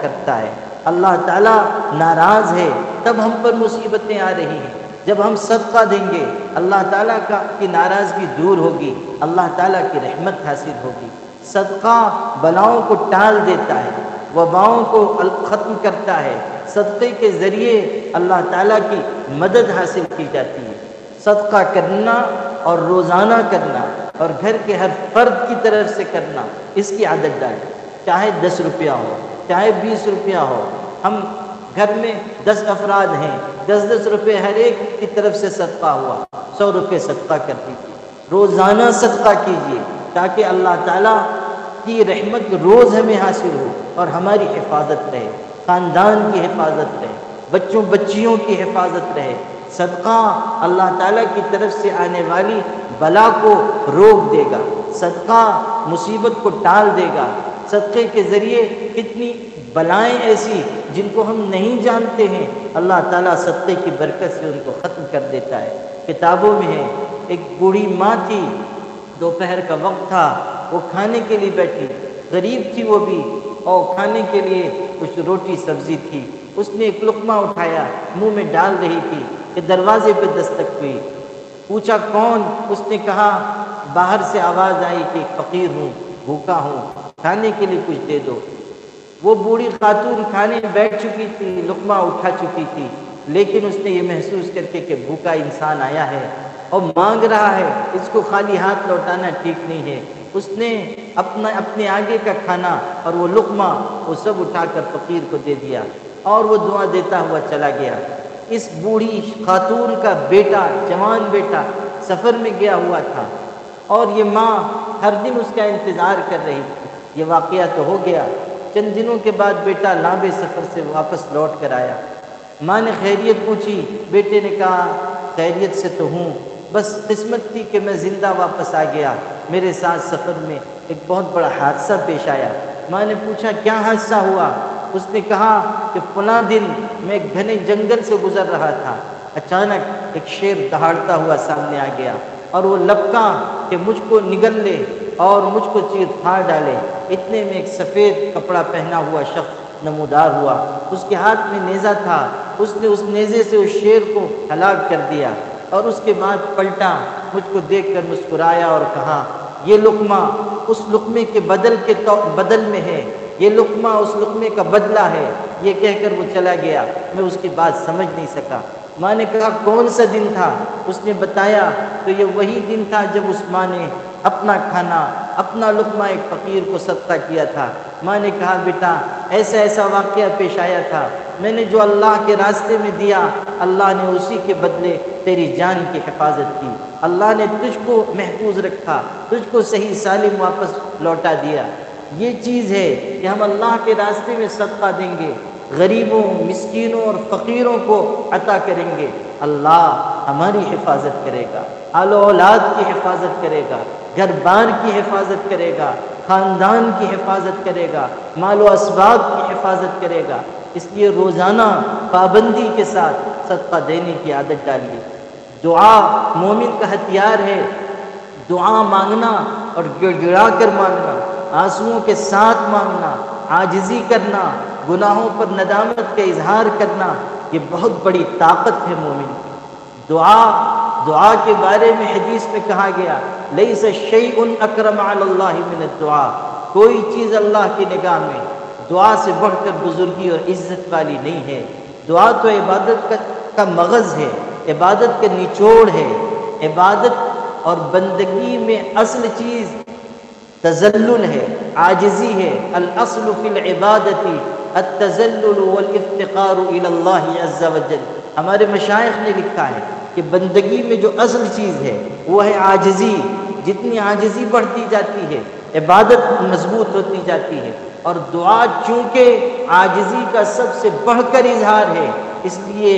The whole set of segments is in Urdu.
کرتا ہے۔ اللہ تعالیٰ ناراض ہے تب ہم پر مصیبتیں آ رہی ہیں۔ جب ہم صدقہ دیں گے اللہ تعالیٰ کی ناراضگی دور ہوگی، اللہ تعالیٰ کی رحمت حاصل ہوگی۔ صدقہ بلاؤں کو ٹال دیتا ہے، وباؤں کو ختم کرتا ہے۔ صدقے کے ذریعے اللہ تعالیٰ کی مدد حاصل کی جاتی ہے۔ صدقہ کرنا اور روزانہ کرنا اور گھر کے ہر فرد کی طرف سے کرنا، اس کی عادت ڈالیں۔ چاہے 10 روپیہ ہو، چاہے 20 روپیہ ہو، ہم گھر میں 10 افراد ہیں، 10 روپے ہر ایک کی طرف سے صدقہ ہوا، 100 روپے صدقہ کر دیجیے۔ روزانہ صدقہ کیجیے تاکہ اللہ تعالیٰ کی رحمت روز ہمیں حاصل ہو اور ہماری حفاظت رہے، خاندان کی حفاظت رہے، بچوں بچیوں کی حفاظت رہے۔ صدقہ اللہ تعالیٰ کی طرف سے آنے والی بلا کو روک دے گا، صدقہ مصیبت کو ٹال دے گا۔ صدقے کے ذریعے کتنی بلائیں ایسی جن کو ہم نہیں جانتے ہیں، اللہ تعالیٰ صدقے کی برکت سے ان کو ختم کر دیتا ہے۔ کتابوں میں ہے، ایک بوڑھی ماں تھی، دوپہر کا وقت تھا، وہ کھانے کے لیے بیٹھی، غریب تھی وہ بھی، اور کھانے کے لیے کچھ روٹی سبزی تھی۔ اس نے ایک لقمہ اٹھایا، منہ میں ڈال رہی تھی کہ دروازے پہ دستک ہوئی۔ پوچھا کون؟ اس نے کہا، باہر سے آواز آئی کہ فقیر ہوں، بھوکا ہوں، کھانے کے لیے کچھ دے دو۔ وہ بوڑھی خاتون کھانے بیٹھ چکی تھی، لقمہ اٹھا چکی تھی، لیکن اس نے یہ محسوس کر کے کہ بھوکا انسان آیا ہے اور مانگ رہا ہے، اس کو خالی ہاتھ لوٹانا ٹھیک نہیں ہے، اس نے اپنے آگے کا کھانا اور وہ لقمہ وہ سب اٹھا کر فقیر کو دے دیا اور وہ دعا دیتا ہوا چلا گیا۔ اس بوڑھی خاتون کا بیٹا، جوان بیٹا، سفر میں گیا ہوا تھا اور یہ ماں ہر دن اس کا انتظار کر رہی تھی۔ یہ واقعہ تو ہو گیا، چند دنوں کے بعد بیٹا لامبے سفر سے واپس لوٹ کر آیا۔ ماں نے خیریت پوچھی، بیٹے نے کہا خیریت سے تو ہوں، بس قسمت تھی کہ میں زندہ واپس آ گیا، میرے ساتھ سفر میں ایک بہت بڑا حادثہ پیش آیا۔ ماں نے پوچھا کیا حادثہ ہوا؟ اس نے کہا کہ فلاں دن میں ایک گھنے جنگل سے گزر رہا تھا، اچانک ایک شیر دہاڑتا ہوا سامنے آ گیا اور وہ لپکا کہ مجھ کو نگل لے اور مجھ کو چیر پھاڑ ڈالے۔ اتنے میں ایک سفید کپڑا پہنا ہوا شخص نمودار ہوا، اس کے ہاتھ میں نیزہ تھا، اس نے اس نیزے سے اس شیر کو ہلاک کر دیا اور اس کے بعد پلٹا، مجھ کو دیکھ کر مسکرایا اور کہا یہ لقمہ اس لقمے کے بدل میں ہے، یہ لقمہ اس لقمے کا بدلہ ہے۔ یہ کہہ کر وہ چلا گیا، میں اس کی بات سمجھ نہیں سکا۔ ماں نے کہا کون سا دن تھا؟ اس نے بتایا تو یہ وہی دن تھا جب اس ماں نے اپنا کھانا، اپنا لقمہ ایک فقیر کو صدقہ کیا تھا۔ ماں نے کہا بیٹا ایسا ایسا واقعہ پیش آیا تھا، میں نے جو اللہ کے راستے میں دیا، اللہ نے اسی کے بدلے تیری جان کی حفاظت کی، اللہ نے تجھ کو محفوظ رکھا، تجھ کو صحیح سالم واپس لوٹا دیا۔ یہ چیز ہے کہ ہم اللہ کے راستے میں صدقہ دیں گے، غریبوں، مسکینوں اور فقیروں کو عطا کریں گے، اللہ ہماری حفاظت کرے گا، آل و اولاد کی حفاظت کرے گا، گھر بار کی حفاظت کرے گا، خاندان کی حفاظت کرے گا، مال و اسباب کی حفاظت کرے گا۔ اس لیے روزانہ پابندی کے ساتھ صدقہ دینے کی عادت ڈالیے۔ دعا مومن کا ہتھیار ہے، دعا مانگنا اور گڑ گڑا کر مانگنا، آنسوؤں کے ساتھ مانگنا، عاجزی کرنا، گناہوں پر ندامت کا اظہار کرنا، یہ بہت بڑی طاقت ہے مومن کی۔ دعا کے بارے میں حدیث میں کہا گیا لیس شیء اکرم علی اللہ من الدعاء، کوئی چیز اللہ کی نگاہ میں دعا سے بڑھ کر بزرگی اور عزت والی نہیں ہے۔ دعا تو عبادت کا مغز ہے، عبادت کا نچوڑ ہے۔ عبادت اور بندگی میں اصل چیز تذلل ہے، عاجزی ہے۔ الاصل فی العبادت التذلل والافتقار الی اللہ عز وجل۔ ہمارے مشائخ نے لکھا ہے کہ بندگی میں جو اصل چیز ہے وہ ہے عاجزی۔ جتنی عاجزی بڑھتی جاتی ہے عبادت مضبوط ہوتی جاتی ہے، اور دعا چونکہ عاجزی کا سب سے بڑھ کر اظہار ہے، اس لیے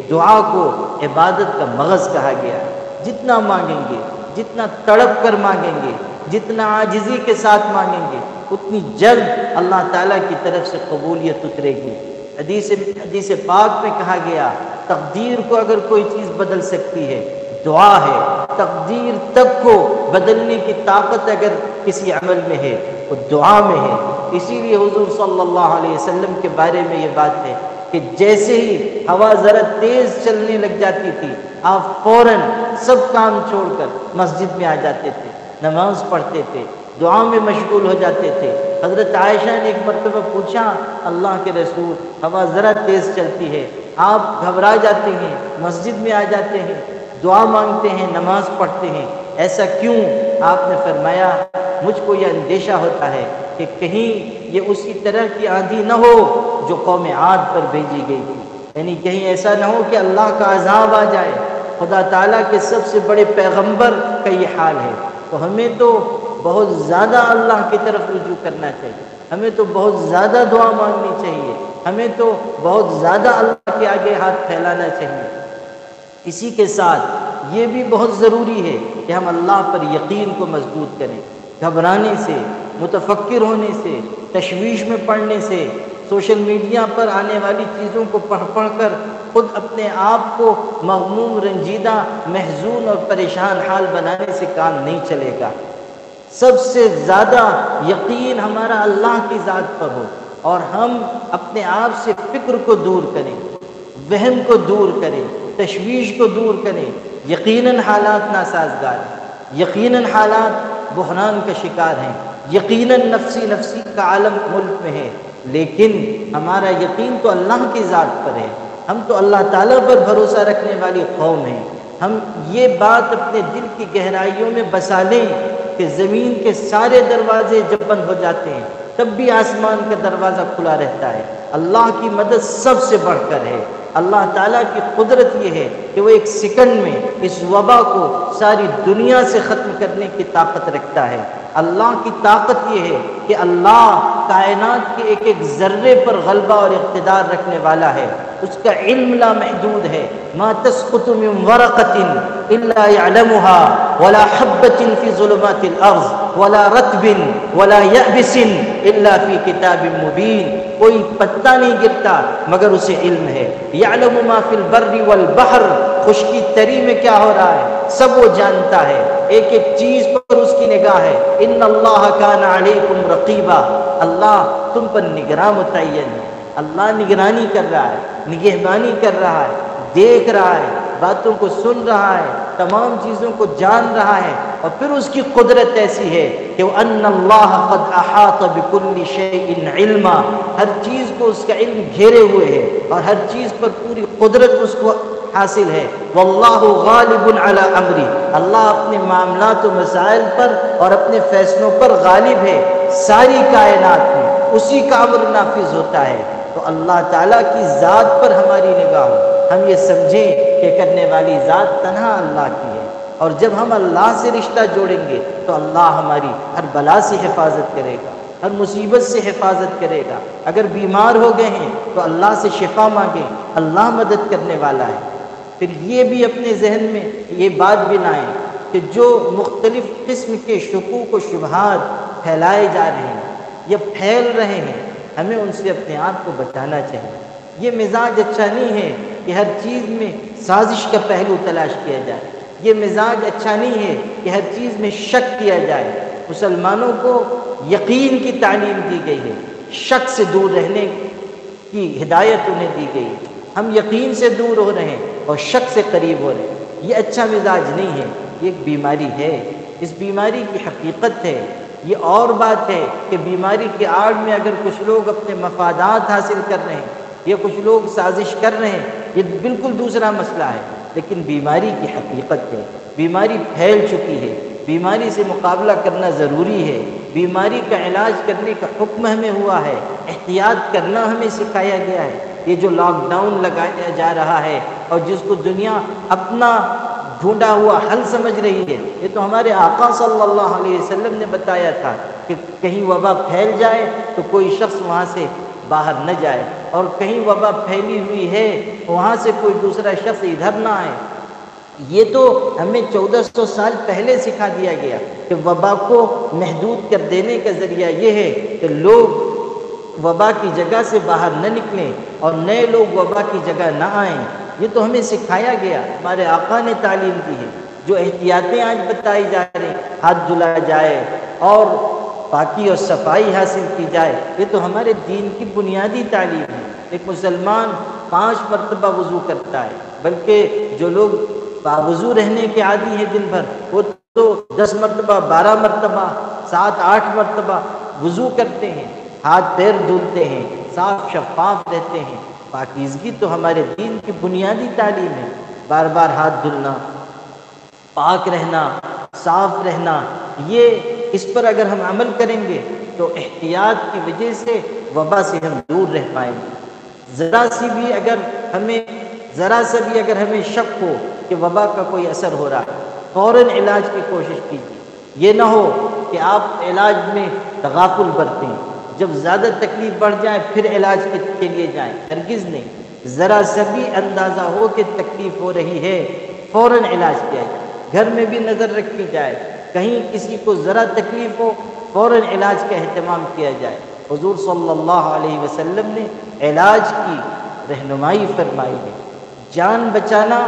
دعا کو عبادت کا مغز کہا گیا۔ جتنا مانگیں گے، جتنا تڑپ کر مانگیں گے، جتنا عاجزی کے ساتھ مانگیں گے، اتنی جلد اللہ تعالیٰ کی طرف سے قبولیت اترے گی۔ حدیث پاک میں کہا گیا تقدیر کو اگر کوئی چیز بدل سکتی ہے دعا ہے، تقدیر تک کو بدلنے کی طاقت اگر کسی عمل میں ہے وہ دعا میں ہے۔ اسی لیے حضور صلی اللہ علیہ وسلم کے بارے میں یہ بات ہے کہ جیسے ہی ہوا ذرا تیز چلنے لگ جاتی تھی آپ فوراً سب کام چھوڑ کر مسجد میں آ جاتے تھے، نماز پڑھتے تھے، دعا میں مشغول ہو جاتے تھے۔ حضرت عائشہ نے ایک مرتبہ پوچھا، اللہ کے رسول ہوا ذرا تیز چلتی ہے، آپ گھبرا جاتے ہیں، مسجد میں آ جاتے ہیں، دعا مانگتے ہیں، نماز پڑھتے ہیں، ایسا کیوں؟ آپ نے فرمایا مجھ کو یہ اندیشہ ہوتا ہے کہ کہیں یہ اسی طرح کی آندھی نہ ہو جو قوم عاد پر بھیجی گئی تھی، یعنی کہیں ایسا نہ ہو کہ اللہ کا عذاب آ جائے۔ خدا تعالیٰ کے سب سے بڑے پیغمبر کا یہ حال ہے، تو ہمیں تو بہت زیادہ اللہ کی طرف رجوع کرنا چاہیے، ہمیں تو بہت زیادہ دعا مانگنی چاہیے، ہمیں تو بہت زیادہ اللہ کے آگے ہاتھ پھیلانا چاہیے۔ اسی کے ساتھ یہ بھی بہت ضروری ہے کہ ہم اللہ پر یقین کو مضبوط کریں۔ گھبرانے سے، متفکر ہونے سے، تشویش میں پڑنے سے، سوشل میڈیا پر آنے والی چیزوں کو پڑھ پڑھ کر خود اپنے آپ کو مغموم، رنجیدہ، محزون اور پریشان حال بنانے سے کام نہیں چلے گا۔ سب سے زیادہ یقین ہمارا اللہ کی ذات پر ہو اور ہم اپنے آپ سے فکر کو دور کریں، وہم کو دور کریں، تشویش کو دور کریں۔ یقیناً حالات ناسازگار ہیں، یقیناً حالات بحران کا شکار ہیں، یقیناً نفسی کا عالم ملک میں ہے، لیکن ہمارا یقین تو اللہ کی ذات پر ہے۔ ہم تو اللہ تعالیٰ پر بھروسہ رکھنے والی قوم ہیں۔ ہم یہ بات اپنے دل کی گہرائیوں میں بسا لیں کہ زمین کے سارے دروازے جب بند ہو جاتے ہیں تب بھی آسمان کا دروازہ کھلا رہتا ہے۔ اللہ کی مدد سب سے بڑھ کر ہے۔ اللہ تعالیٰ کی قدرت یہ ہے کہ وہ ایک سیکنڈ میں اس وبا کو ساری دنیا سے ختم کرنے کی طاقت رکھتا ہے۔ اللہ کی طاقت یہ ہے کہ اللہ کائنات کے ایک ایک ذرے پر غلبہ اور اقتدار رکھنے والا ہے۔ اس کا علم لامحدود ہے۔ ما تسقط من ورقۃ الا يعلمها ولا حبۃ في ظلمات الارض ولا رطب ولا يابس الا في کتاب مبین۔ کوئی پتا نہیں گرتا مگر اسے علم ہے۔ یعلم ما فی البر والبحر، خشکی تری میں کیا ہو رہا ہے سب وہ جانتا ہے، ایک ایک چیز پر اس کی نگاہ ہے۔ ان اللہ کان علیکم رقیبا، اللہ تم پر نگراں متعین ہے۔ اللہ نگرانی کر رہا ہے، نگہبانی کر رہا ہے، دیکھ رہا ہے، باتوں کو سن رہا ہے، تمام چیزوں کو جان رہا ہے۔ اور پھر اس کی قدرت ایسی ہے کہ وَأَنَّ اللَّهَ قَدْ أَحَاطَ بِكُلِّ شَيْءٍ عِلْمًا، ہر چیز کو اس کا علم گھیرے ہوئے ہے اور ہر چیز پر پوری قدرت اس کو حاصل ہے۔ وَاللَّهُ غَالِبٌ عَلَىٰ أَمْرِهِ، اللہ اپنے معاملات و مسائل پر اور اپنے فیصلوں پر غالب ہے۔ ساری کائنات میں اسی کا امر نافذ ہوتا ہے۔ تو اللہ تعالیٰ کی ذات پر ہماری نگاہ ہو، ہم یہ سمجھیں کہ کرنے والی ذات تنہا اللہ کی ہے، اور جب ہم اللہ سے رشتہ جوڑیں گے تو اللہ ہماری ہر بلا سے حفاظت کرے گا، ہر مصیبت سے حفاظت کرے گا۔ اگر بیمار ہو گئے ہیں تو اللہ سے شفا مانگیں، اللہ مدد کرنے والا ہے۔ پھر یہ بھی اپنے ذہن میں یہ بات بنائیں کہ جو مختلف قسم کے شکوک و شبہات پھیلائے جا رہے ہیں یا پھیل رہے ہیں، ہمیں ان سے اپنے آپ کو بچانا چاہیے۔ یہ مزاج اچھا نہیں ہے کہ ہر چیز میں سازش کا پہلو تلاش کیا جائے، یہ مزاج اچھا نہیں ہے کہ ہر چیز میں شک کیا جائے۔ مسلمانوں کو یقین کی تعلیم دی گئی ہے، شک سے دور رہنے کی ہدایت انہیں دی گئی ہے۔ ہم یقین سے دور ہو رہے ہیں اور شک سے قریب ہو رہے ہیں، یہ اچھا مزاج نہیں ہے، یہ ایک بیماری ہے۔ اس بیماری کی حقیقت ہے۔ یہ اور بات ہے کہ بیماری کے آڑ میں اگر کچھ لوگ اپنے مفادات حاصل کر رہے ہیں یا کچھ لوگ سازش کر رہے ہیں، یہ بالکل دوسرا مسئلہ ہے، لیکن بیماری کی حقیقت ہے۔ بیماری پھیل چکی ہے، بیماری سے مقابلہ کرنا ضروری ہے، بیماری کا علاج کرنے کا حکم ہمیں ہوا ہے، احتیاط کرنا ہمیں سکھایا گیا ہے۔ یہ جو لاک ڈاؤن لگایا جا رہا ہے اور جس کو دنیا اپنا ڈھونڈا ہوا حل سمجھ رہی ہے، یہ تو ہمارے آقا صلی اللہ علیہ وسلم نے بتایا تھا کہ کہیں وبا پھیل جائے تو کوئی شخص وہاں سے باہر نہ جائے، اور کہیں وبا پھیلی ہوئی ہے وہاں سے کوئی دوسرا شخص ادھر نہ آئے۔ یہ تو ہمیں 1400 سال پہلے سکھا دیا گیا کہ وبا کو محدود کر دینے کا ذریعہ یہ ہے کہ لوگ وبا کی جگہ سے باہر نہ نکلیں اور نئے لوگ وبا کی جگہ نہ آئیں۔ یہ تو ہمیں سکھایا گیا، ہمارے آقا نے تعلیم دی ہے۔ جو احتیاطیں آج بتائی جا رہی، ہاتھ دھلا جائے اور پاکی اور صفائی حاصل کی جائے، یہ تو ہمارے دین کی بنیادی تعلیم ہے۔ ایک مسلمان 5 مرتبہ وضو کرتا ہے، بلکہ جو لوگ باوضو رہنے کے عادی ہیں دن بھر، وہ تو 10 مرتبہ 12 مرتبہ 7 8 مرتبہ وضو کرتے ہیں، ہاتھ پیر دھلتے ہیں، صاف شفاف رہتے ہیں۔ پاکیزگی تو ہمارے دین کی بنیادی تعلیم ہے۔ بار بار ہاتھ دھلنا، پاک رہنا، صاف رہنا، یہ اس پر اگر ہم عمل کریں گے تو احتیاط کی وجہ سے وبا سے ہم دور رہ پائیں گے۔ ذرا سا بھی اگر ہمیں شک ہو کہ وبا کا کوئی اثر ہو رہا ہے، فوراً علاج کی کوشش کیجیے۔ یہ نہ ہو کہ آپ علاج میں تغافل برتیں، جب زیادہ تکلیف بڑھ جائے پھر علاج کے لیے جائیں، ہرگز نہیں۔ ذرا سا بھی اندازہ ہو کہ تکلیف ہو رہی ہے، فوراً علاج کیا جائے، گھر میں بھی نظر رکھی جائے، کہیں کسی کو ذرا تکلیف ہو فوراً علاج کا اہتمام کیا جائے۔ حضور صلی اللہ علیہ وسلم نے علاج کی رہنمائی فرمائی ہے۔ جان بچانا،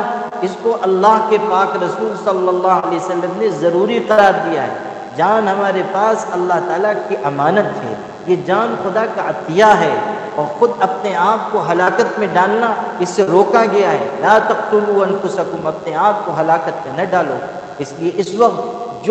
اس کو اللہ کے پاک رسول صلی اللہ علیہ وسلم نے ضروری قرار دیا ہے۔ جان ہمارے پاس اللہ تعالیٰ کی امانت ہے، یہ جان خدا کا عطیہ ہے، اور خود اپنے آپ کو ہلاکت میں ڈالنا اس سے روکا گیا ہے۔ لا تقتلوا انفسکم، اپنے آپ کو ہلاکت میں نہ ڈالو۔ اس لیے اس وقت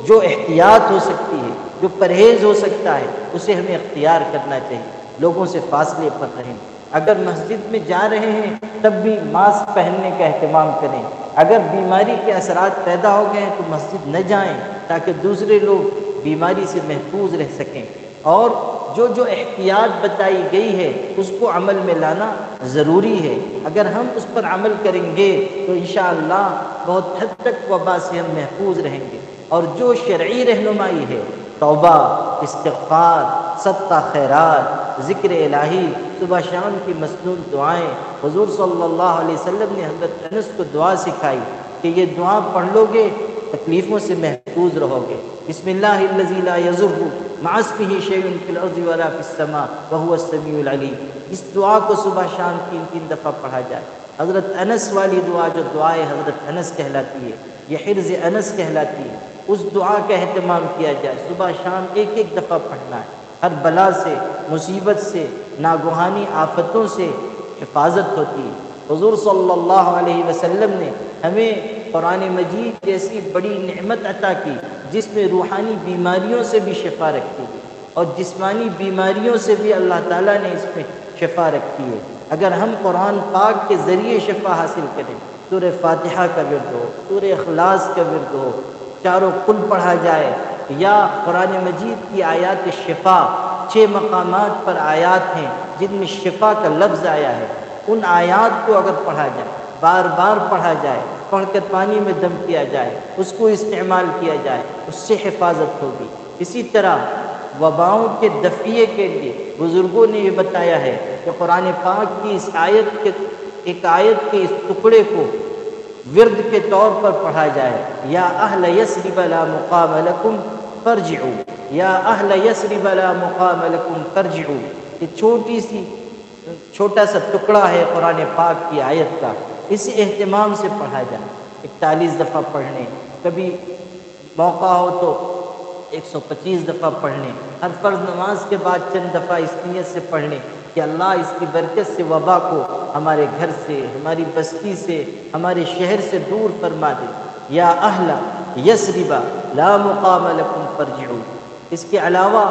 جو احتیاط ہو سکتی ہے، جو پرہیز ہو سکتا ہے، اسے ہمیں اختیار کرنا چاہیے۔ لوگوں سے فاصلے پر رہیں، اگر مسجد میں جا رہے ہیں تب بھی ماسک پہننے کا اہتمام کریں۔ اگر بیماری کے اثرات پیدا ہو گئے ہیں تو مسجد نہ جائیں، تاکہ دوسرے لوگ بیماری سے محفوظ رہ سکیں۔ اور جو احتیاط بتائی گئی ہے اس کو عمل میں لانا ضروری ہے۔ اگر ہم اس پر عمل کریں گے تو انشاءاللہ بہت حد تک وبا سے ہم محفوظ رہیں گے۔ اور جو شرعی رہنمائی ہے، توبہ، استغفار، صدقہ خیرات، ذکر الہی، صبح شام کی مسنون دعائیں، حضور صلی اللہ علیہ وسلم نے حضرت انس کو دعا سکھائی کہ یہ دعا پڑھ لو گے تکلیفوں سے محفوظ رہو گے۔ بسم اللہ الذی لا یضر مع اسمہ شیء فی الارض ولا فی السماء وهو السمیع العلیم۔ اس دعا کو صبح شام 3 دفعہ پڑھا جائے۔ حضرت انس والی دعا، جو دعائے حضرت انس کہلاتی ہے، یہ حرز انس کہلاتی ہے، اس دعا کا اہتمام کیا جائے۔ صبح شام 1 دفعہ پڑھنا ہے۔ ہر بلا سے، مصیبت سے، ناگہانی آفتوں سے حفاظت ہوتی ہے۔ حضور صلی اللہ علیہ وسلم نے ہمیں قرآن مجید جیسی بڑی نعمت عطا کی، جس میں روحانی بیماریوں سے بھی شفا رکھی ہے، اور جسمانی بیماریوں سے بھی اللہ تعالیٰ نے اس میں شفا رکھی ہے۔ اگر ہم قرآن پاک کے ذریعے شفا حاصل کریں، سورہ فاتحہ کا ورد ہو، سورہ اخلاص کا ورد ہو، چاروں قل پڑھا جائے، یا قرآن مجید کی آیات شفا، 6 مقامات پر آیات ہیں جن میں شفا کا لفظ آیا ہے، ان آیات کو اگر پڑھا جائے، بار بار پڑھا جائے، پڑھ کر پانی میں دم کیا جائے، اس کو استعمال کیا جائے، اس سے حفاظت ہوگی۔ اسی طرح وباؤں کے دفعے کے لیے بزرگوں نے یہ بتایا ہے کہ قرآن پاک کی اس ایک آیت کے اس ٹکڑے کو ورد کے طور پر پڑھا جائے۔ یا اہل یثرب لا مقام لکم فارجعوا، یا اہل یثرب لا مقام لکم فارجعوا۔ یہ چھوٹا سا ٹکڑا ہے قرآن پاک کی آیت کا، اسے اہتمام سے پڑھا جائے۔ 41 دفعہ پڑھنے، کبھی موقع ہو تو 125 دفعہ پڑھنے، ہر فرض نماز کے بعد چند دفعہ اس نیت سے پڑھنے کہ اللہ اس کی برکت سے وبا کو ہمارے گھر سے، ہماری بستی سے، ہمارے شہر سے دور فرما دے۔ یا اہل یثرب لا مقام لکم فارجعوا۔ اس کے علاوہ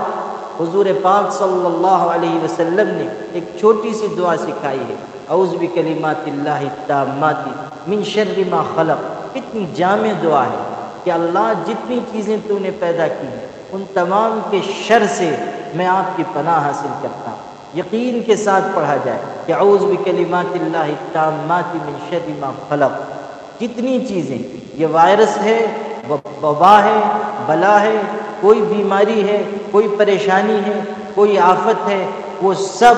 حضور پاک صلی اللہ علیہ وسلم نے ایک چھوٹی سی دعا سکھائی ہے، اعوذ بکلمات اللہ التامات من شر ما خلق۔ کتنی جامع دعا ہے کہ اللہ جتنی چیزیں تو نے پیدا کی ہیں ان تمام کے شر سے میں آپ کی پناہ حاصل کرتا ہوں۔ یقین کے ساتھ پڑھا جائے کہ اعوذ بکلمات اللہ التامات من شر ما خلق۔ جتنی چیزیں، یہ وائرس ہے، وبا ہے، بلا ہے، کوئی بیماری ہے، کوئی پریشانی ہے، کوئی آفت ہے، وہ سب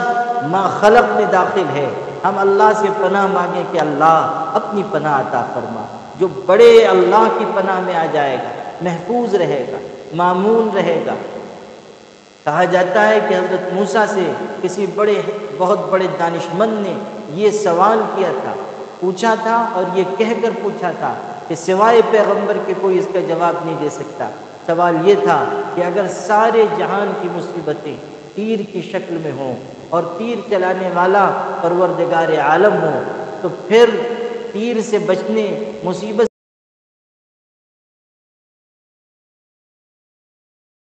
ما خلق میں داخل ہے۔ ہم اللہ سے پناہ مانگیں کہ اللہ اپنی پناہ عطا فرما۔ جو بڑے اللہ کی پناہ میں آ جائے گا محفوظ رہے گا، مامون رہے گا۔ کہا جاتا ہے کہ حضرت موسیٰ سے کسی بہت بڑے دانشمند نے یہ سوال کیا تھا، پوچھا تھا، اور یہ کہہ کر پوچھا تھا کہ سوائے پیغمبر کے کوئی اس کا جواب نہیں دے سکتا۔ سوال یہ تھا کہ اگر سارے جہان کی مصیبتیں تیر کی شکل میں ہوں اور تیر چلانے والا پروردگار عالم ہو، تو پھر تیر سے بچنے، مصیبت